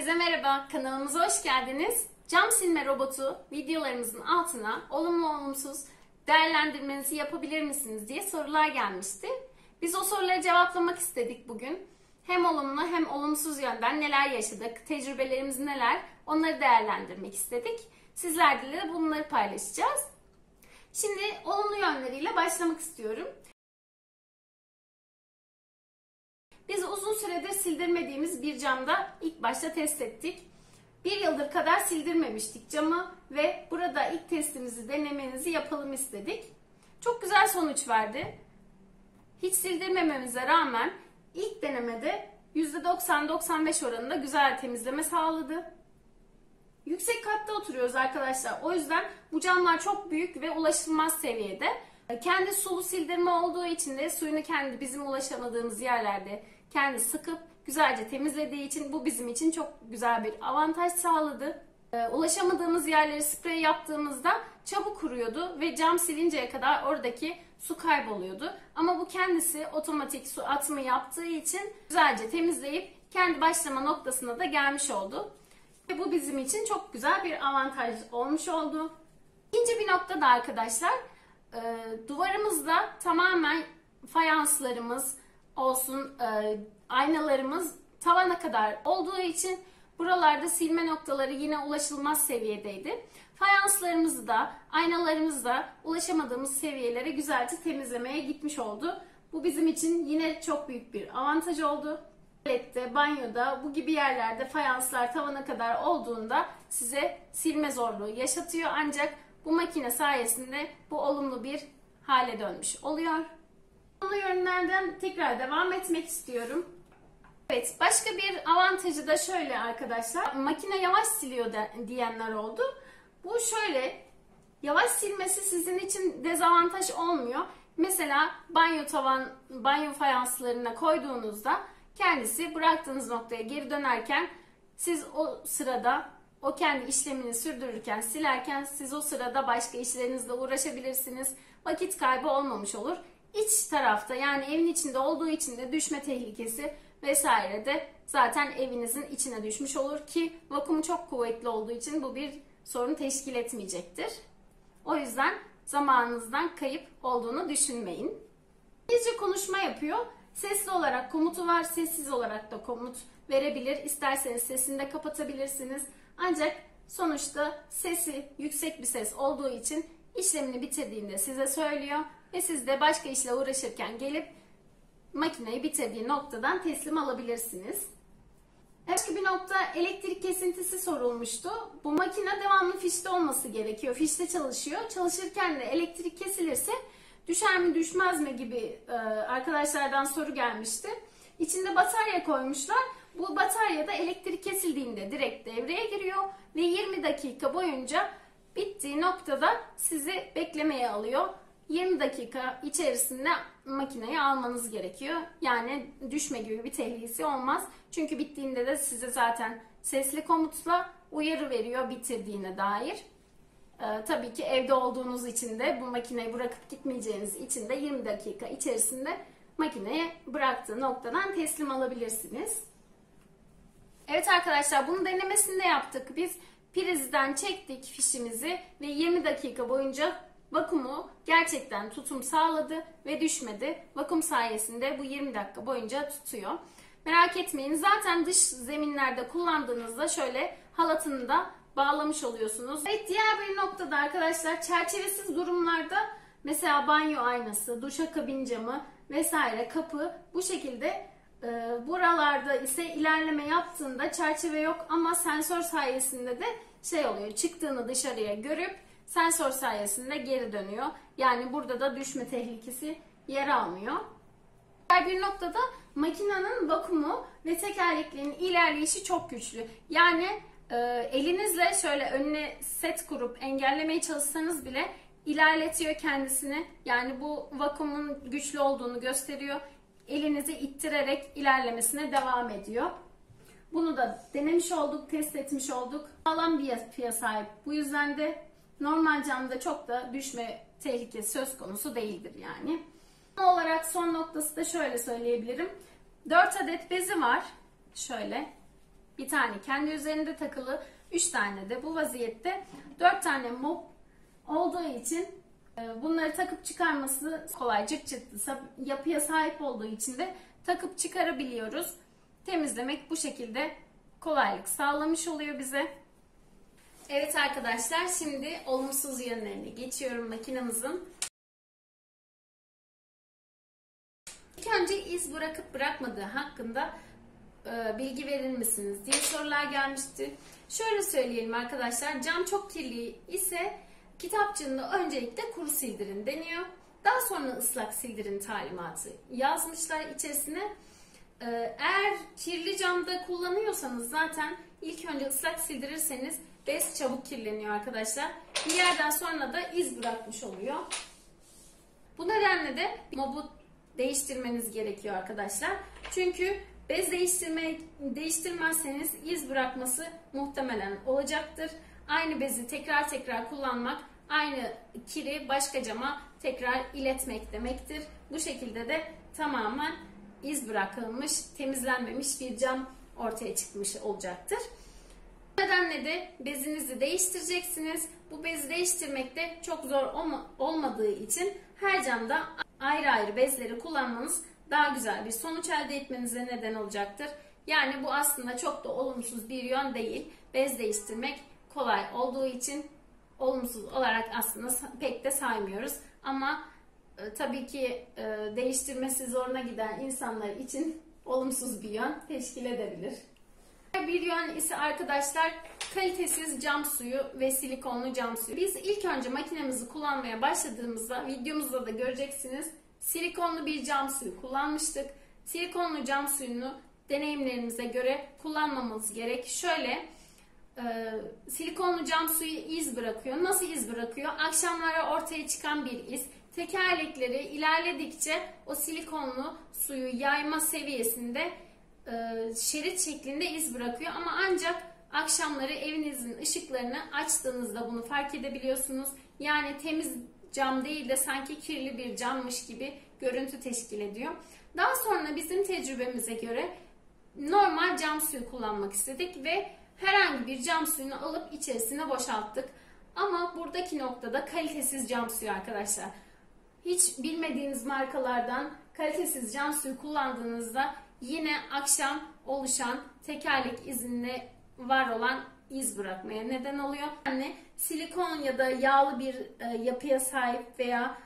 Herkese merhaba, kanalımıza hoş geldiniz. Cam silme robotu videolarımızın altına olumlu olumsuz değerlendirmenizi yapabilir misiniz diye sorular gelmişti. Biz o soruları cevaplamak istedik bugün. Hem olumlu hem olumsuz yönden neler yaşadık, tecrübelerimiz neler, onları değerlendirmek istedik. Sizlerle de bunları paylaşacağız. Şimdi olumlu yönleriyle başlamak istiyorum. Biz uzun süredir sildirmediğimiz bir camda ilk başta test ettik. Bir yıldır kadar sildirmemiştik camı ve burada ilk testimizi, denemenizi yapalım istedik. Çok güzel sonuç verdi. Hiç sildirmememize rağmen ilk denemede %90-95 oranında güzel temizleme sağladı. Yüksek katta oturuyoruz arkadaşlar. O yüzden bu camlar çok büyük ve ulaşılmaz seviyede. Kendi sulu sildirme olduğu için de suyunu kendi bizim ulaşamadığımız yerlerde kendi sıkıp güzelce temizlediği için bu bizim için çok güzel bir avantaj sağladı. Ulaşamadığımız yerleri sprey yaptığımızda çabuk kuruyordu ve cam silinceye kadar oradaki su kayboluyordu. Ama bu kendisi otomatik su atımı yaptığı için güzelce temizleyip kendi başlama noktasına da gelmiş oldu. Ve bu bizim için çok güzel bir avantaj olmuş oldu. İkinci bir nokta da arkadaşlar, duvarımızda tamamen fayanslarımız olsun, aynalarımız tavana kadar olduğu için buralarda silme noktaları yine ulaşılmaz seviyedeydi. Fayanslarımızı da aynalarımızı da ulaşamadığımız seviyelere güzelce temizlemeye gitmiş oldu. Bu bizim için yine çok büyük bir avantaj oldu. Tuvalette, banyoda, bu gibi yerlerde fayanslar tavana kadar olduğunda size silme zorluğu yaşatıyor, ancak bu makine sayesinde bu olumlu bir hale dönmüş oluyor. Olumlu yönlerden tekrar devam etmek istiyorum. Evet, başka bir avantajı da şöyle arkadaşlar. Makine yavaş siliyor diyenler oldu. Bu şöyle, yavaş silmesi sizin için dezavantaj olmuyor. Mesela banyo fayanslarına koyduğunuzda kendisi bıraktığınız noktaya geri dönerken siz o sırada o kendi işlemini sürdürürken, silerken siz o sırada başka işlerinizle uğraşabilirsiniz. Vakit kaybı olmamış olur. İç tarafta, yani evin içinde olduğu için de düşme tehlikesi vesaire de zaten evinizin içine düşmüş olur ki vakumu çok kuvvetli olduğu için bu bir sorun teşkil etmeyecektir. O yüzden zamanınızdan kayıp olduğunu düşünmeyin. İngilizce konuşma yapıyor. Sesli olarak komutu var, sessiz olarak da komut verebilir. İsterseniz sesini de kapatabilirsiniz. Ancak sonuçta sesi yüksek bir ses olduğu için işlemini bitirdiğinde size söylüyor ve siz de başka işle uğraşırken gelip makineyi bitirdiği noktadan teslim alabilirsiniz. Başka bir nokta, elektrik kesintisi sorulmuştu. Bu makine devamlı fişte olması gerekiyor. Fişte çalışıyor. Çalışırken de elektrik kesilirse düşer mi düşmez mi gibi arkadaşlardan soru gelmişti. İçinde batarya koymuşlar. Bu batarya da elektrik kesildiğinde direkt devreye giriyor ve 20 dakika boyunca bittiği noktada sizi beklemeye alıyor. 20 dakika içerisinde makineyi almanız gerekiyor. Yani düşme gibi bir tehlikesi olmaz. Çünkü bittiğinde de size zaten sesli komutla uyarı veriyor bitirdiğine dair. Tabii ki evde olduğunuz için de bu makineyi bırakıp gitmeyeceğiniz için de 20 dakika içerisinde makineyi bıraktığı noktadan teslim alabilirsiniz. Evet arkadaşlar, bunun denemesini de yaptık. Biz prizden çektik fişimizi ve 20 dakika boyunca vakumu gerçekten tutum sağladı ve düşmedi. Vakum sayesinde bu 20 dakika boyunca tutuyor. Merak etmeyin, zaten dış zeminlerde kullandığınızda şöyle halatını da bağlamış oluyorsunuz. Evet, diğer bir noktada arkadaşlar, çerçevesiz durumlarda mesela banyo aynası, duşakabin camı vesaire kapı bu şekilde buralarda ise ilerleme yaptığında çerçeve yok ama sensör sayesinde de şey oluyor, çıktığını dışarıya görüp sensör sayesinde geri dönüyor. Yani burada da düşme tehlikesi yer almıyor. Diğer bir noktada makinenin vakumu ve tekerleklerin ilerleyişi çok güçlü. Yani elinizle şöyle önüne set kurup engellemeye çalışsanız bile ilerletiyor kendisini. Yani bu vakumun güçlü olduğunu gösteriyor. Elinizi ittirerek ilerlemesine devam ediyor. Bunu da denemiş olduk, test etmiş olduk. Sağlam bir yapıya sahip. Bu yüzden de normal camda çok da düşme tehlikesi söz konusu değildir yani. Son olarak son noktası da şöyle söyleyebilirim. 4 adet bezi var. Şöyle. Bir tane kendi üzerinde takılı, 3 tane de bu vaziyette, 4 tane mop olduğu için bunları takıp çıkarması kolay, cırt cırtlı yapıya sahip olduğu için de takıp çıkarabiliyoruz. Temizlemek bu şekilde kolaylık sağlamış oluyor bize. Evet arkadaşlar, şimdi olumsuz yönlerine geçiyorum makinamızın. İlk önce iz bırakıp bırakmadığı hakkında bilgi verir misiniz diye sorular gelmişti. Şöyle söyleyelim arkadaşlar, cam çok kirli ise kitapçığında öncelikle kuru sildirin deniyor. Daha sonra ıslak sildirin talimatı yazmışlar içerisine. Eğer kirli camda kullanıyorsanız zaten ilk önce ıslak sildirirseniz bez çabuk kirleniyor arkadaşlar. Bir yerden sonra da iz bırakmış oluyor. Bu nedenle de mobu değiştirmeniz gerekiyor arkadaşlar. Çünkü bez değiştirmezseniz iz bırakması muhtemelen olacaktır. Aynı bezi tekrar tekrar kullanmak, aynı kiri başka cama tekrar iletmek demektir. Bu şekilde de tamamen iz bırakılmış, temizlenmemiş bir cam ortaya çıkmış olacaktır. Bu nedenle de bezinizi değiştireceksiniz. Bu bezi değiştirmek de çok zor olmadığı için her camda ayrı ayrı bezleri kullanmanız daha güzel bir sonuç elde etmenize neden olacaktır. Yani bu aslında çok da olumsuz bir yön değil. Bez değiştirmek kolay olduğu için olumsuz olarak aslında pek de saymıyoruz. Ama tabii ki değiştirmesi zoruna giden insanlar için olumsuz bir yön teşkil edebilir. Bir yön ise arkadaşlar kalitesiz cam suyu ve silikonlu cam suyu. Biz ilk önce makinemizi kullanmaya başladığımızda, videomuzda da göreceksiniz, silikonlu bir cam suyu kullanmıştık. Silikonlu cam suyunu deneyimlerimize göre kullanmamamız gerek. Şöyle, silikonlu cam suyu iz bırakıyor. Nasıl iz bırakıyor? Akşamlara ortaya çıkan bir iz. Tekerlekleri ilerledikçe o silikonlu suyu yayma seviyesinde şerit şeklinde iz bırakıyor. Ama ancak akşamları evinizin ışıklarını açtığınızda bunu fark edebiliyorsunuz. Yani temiz cam değil de sanki kirli bir cammış gibi görüntü teşkil ediyor. Daha sonra bizim tecrübemize göre normal cam suyu kullanmak istedik ve herhangi bir cam suyunu alıp içerisine boşalttık. Ama buradaki noktada kalitesiz cam suyu arkadaşlar. Hiç bilmediğiniz markalardan kalitesiz cam suyu kullandığınızda yine akşam oluşan tekerlek izinde var olan iz bırakmaya neden oluyor. Yani silikon ya da yağlı bir yapıya sahip veya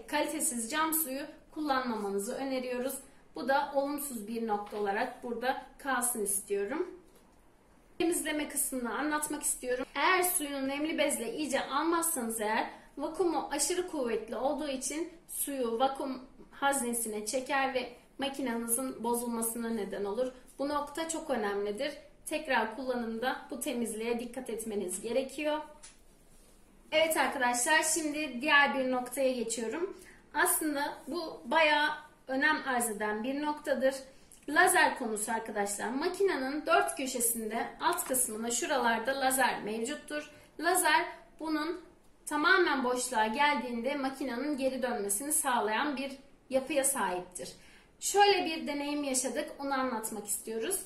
kalitesiz cam suyu kullanmamanızı öneriyoruz. Bu da olumsuz bir nokta olarak burada kalsın istiyorum. Temizleme kısmını anlatmak istiyorum. Eğer suyunu nemli bezle iyice almazsanız eğer, vakumu aşırı kuvvetli olduğu için suyu vakum haznesine çeker ve makinenizin bozulmasına neden olur. Bu nokta çok önemlidir. Tekrar kullanımda bu temizliğe dikkat etmeniz gerekiyor. Evet arkadaşlar, şimdi diğer bir noktaya geçiyorum. Aslında bu bayağı önem arz eden bir noktadır. Lazer konusu arkadaşlar. Makinenin dört köşesinde alt kısmına şuralarda lazer mevcuttur. Lazer bunun tamamen boşluğa geldiğinde makinenin geri dönmesini sağlayan bir yapıya sahiptir. Şöyle bir deneyim yaşadık, onu anlatmak istiyoruz.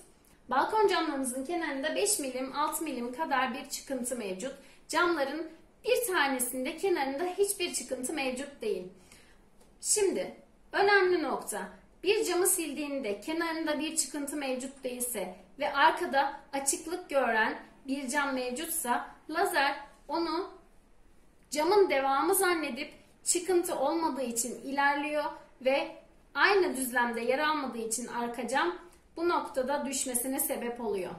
Balkon camlarımızın kenarında 5 milim 6 milim kadar bir çıkıntı mevcut. Camların bir tanesinde kenarında hiçbir çıkıntı mevcut değil. Şimdi önemli nokta, bir camı sildiğinde kenarında bir çıkıntı mevcut değilse ve arkada açıklık gören bir cam mevcutsa lazer onu camın devamı zannedip çıkıntı olmadığı için ilerliyor ve aynı düzlemde yer almadığı için arka cam bu noktada düşmesine sebep oluyor.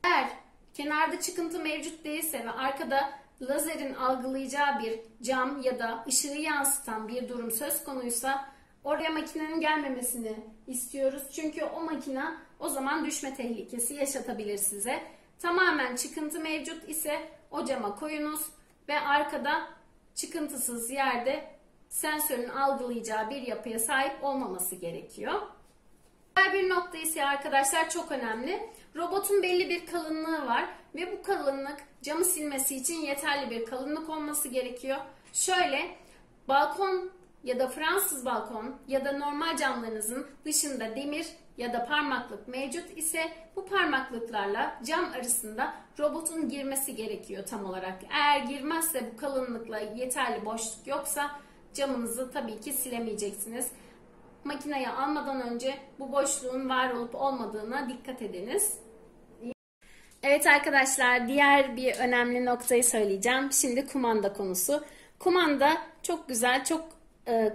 Eğer kenarda çıkıntı mevcut değilse ve arkada lazerin algılayacağı bir cam ya da ışığı yansıtan bir durum söz konuysa oraya makinenin gelmemesini istiyoruz. Çünkü o makine o zaman düşme tehlikesi yaşatabilir size. Tamamen çıkıntı mevcut ise o cama koyunuz ve arkada çıkıntısız yerde sensörün algılayacağı bir yapıya sahip olmaması gerekiyor. Diğer bir nokta ise arkadaşlar çok önemli. Robotun belli bir kalınlığı var ve bu kalınlık camı silmesi için yeterli bir kalınlık olması gerekiyor. Şöyle, balkon ya da Fransız balkon ya da normal camlarınızın dışında demir ya da parmaklık mevcut ise bu parmaklıklarla cam arasında robotun girmesi gerekiyor tam olarak. Eğer girmezse bu kalınlıkla yeterli boşluk yoksa camınızı tabii ki silemeyeceksiniz. Makineye almadan önce bu boşluğun var olup olmadığına dikkat ediniz. Evet arkadaşlar, diğer bir önemli noktayı söyleyeceğim. Şimdi kumanda konusu. Kumanda çok güzel, çok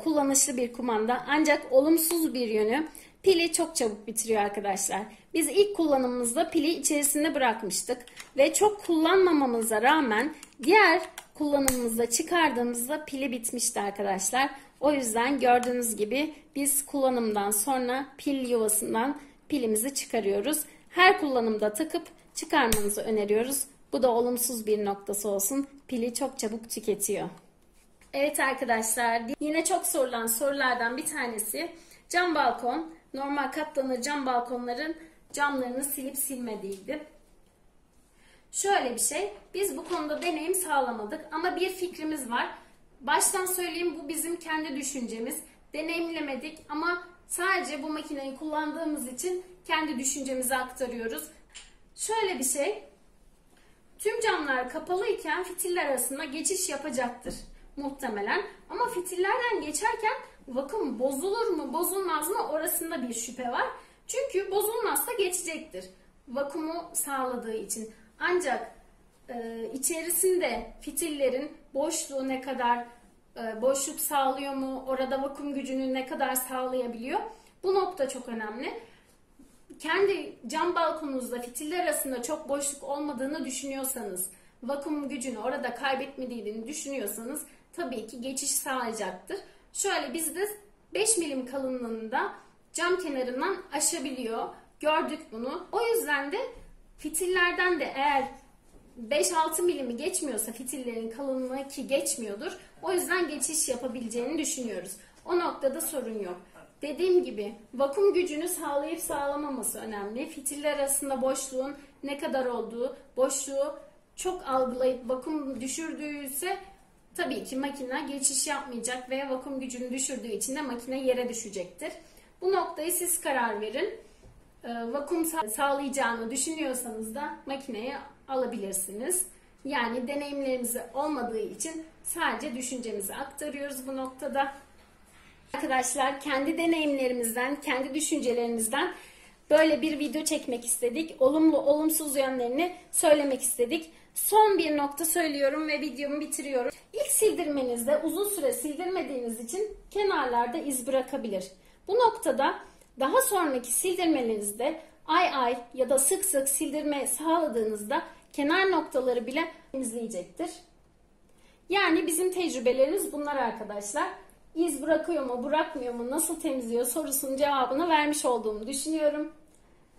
kullanışlı bir kumanda. Ancak olumsuz bir yönü pili çok çabuk bitiriyor arkadaşlar. Biz ilk kullanımımızda pili içerisinde bırakmıştık. Ve çok kullanmamamıza rağmen diğer kullanımımızda çıkardığımızda pili bitmişti arkadaşlar. O yüzden gördüğünüz gibi biz kullanımdan sonra pil yuvasından pilimizi çıkarıyoruz. Her kullanımda takıp çıkarmanızı öneriyoruz. Bu da olumsuz bir noktası olsun. Pili çok çabuk tüketiyor. Evet arkadaşlar, yine çok sorulan sorulardan bir tanesi cam balkon. Normal katlanır cam balkonların camlarını silip silmediğiydi. Şöyle bir şey, biz bu konuda deneyim sağlamadık ama bir fikrimiz var. Baştan söyleyeyim, bu bizim kendi düşüncemiz. Deneyimlemedik ama sadece bu makineyi kullandığımız için kendi düşüncemizi aktarıyoruz. Şöyle bir şey, tüm camlar kapalıyken fitiller arasında geçiş yapacaktır muhtemelen. Ama fitillerden geçerken vakum bozulur mu bozulmaz mı orasında bir şüphe var. Çünkü bozulmazsa geçecektir vakumu sağladığı için. Ancak içerisinde fitillerin boşluğu ne kadar boşluk sağlıyor mu, orada vakum gücünü ne kadar sağlayabiliyor, bu nokta çok önemli. Kendi cam balkonunuzda fitiller arasında çok boşluk olmadığını düşünüyorsanız, vakum gücünü orada kaybetmediğini düşünüyorsanız tabii ki geçiş sağlayacaktır. Şöyle bizde 5 milim kalınlığında cam kenarından aşabiliyor. Gördük bunu. O yüzden de fitillerden de eğer 5-6 milimi geçmiyorsa fitillerin kalınlığı, ki geçmiyordur, o yüzden geçiş yapabileceğini düşünüyoruz. O noktada sorun yok. Dediğim gibi vakum gücünü sağlayıp sağlamaması önemli. Fitiller arasında boşluğun ne kadar olduğu, boşluğu çok algılayıp vakum düşürdüyse tabii ki makine geçiş yapmayacak ve vakum gücünü düşürdüğü için de makine yere düşecektir. Bu noktayı siz karar verin. Vakum sağlayacağını düşünüyorsanız da makineye alabilirsiniz. Yani deneyimlerimiz olmadığı için sadece düşüncemizi aktarıyoruz bu noktada. Arkadaşlar, kendi deneyimlerimizden, kendi düşüncelerimizden böyle bir video çekmek istedik. Olumlu, olumsuz yönlerini söylemek istedik. Son bir nokta söylüyorum ve videomu bitiriyorum. İlk sildirmenizde uzun süre sildirmediğiniz için kenarlarda iz bırakabilir. Bu noktada daha sonraki sildirmelerinizde ay ya da sık sık sildirme sağladığınızda kenar noktaları bile temizleyecektir. Yani bizim tecrübelerimiz bunlar arkadaşlar. İz bırakıyor mu, bırakmıyor mu, nasıl temizliyor sorusunun cevabını vermiş olduğumu düşünüyorum.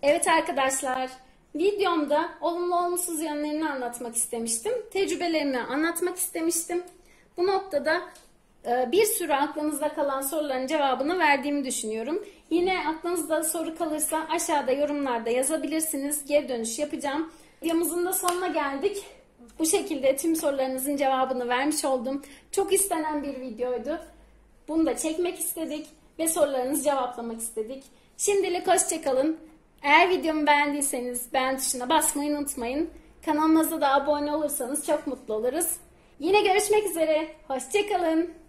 Evet arkadaşlar, videomda olumlu olumsuz yönlerini anlatmak istemiştim. Tecrübelerimi anlatmak istemiştim. Bu noktada bir sürü aklınızda kalan soruların cevabını verdiğimi düşünüyorum. Yine aklınızda soru kalırsa aşağıda yorumlarda yazabilirsiniz. Geri dönüş yapacağım. Videomuzun da sonuna geldik. Bu şekilde tüm sorularınızın cevabını vermiş oldum. Çok istenen bir videoydu. Bunu da çekmek istedik ve sorularınızı cevaplamak istedik. Şimdilik hoşça kalın. Eğer videomu beğendiyseniz beğen tuşuna basmayı unutmayın. Kanalımıza da abone olursanız çok mutlu oluruz. Yine görüşmek üzere. Hoşça kalın.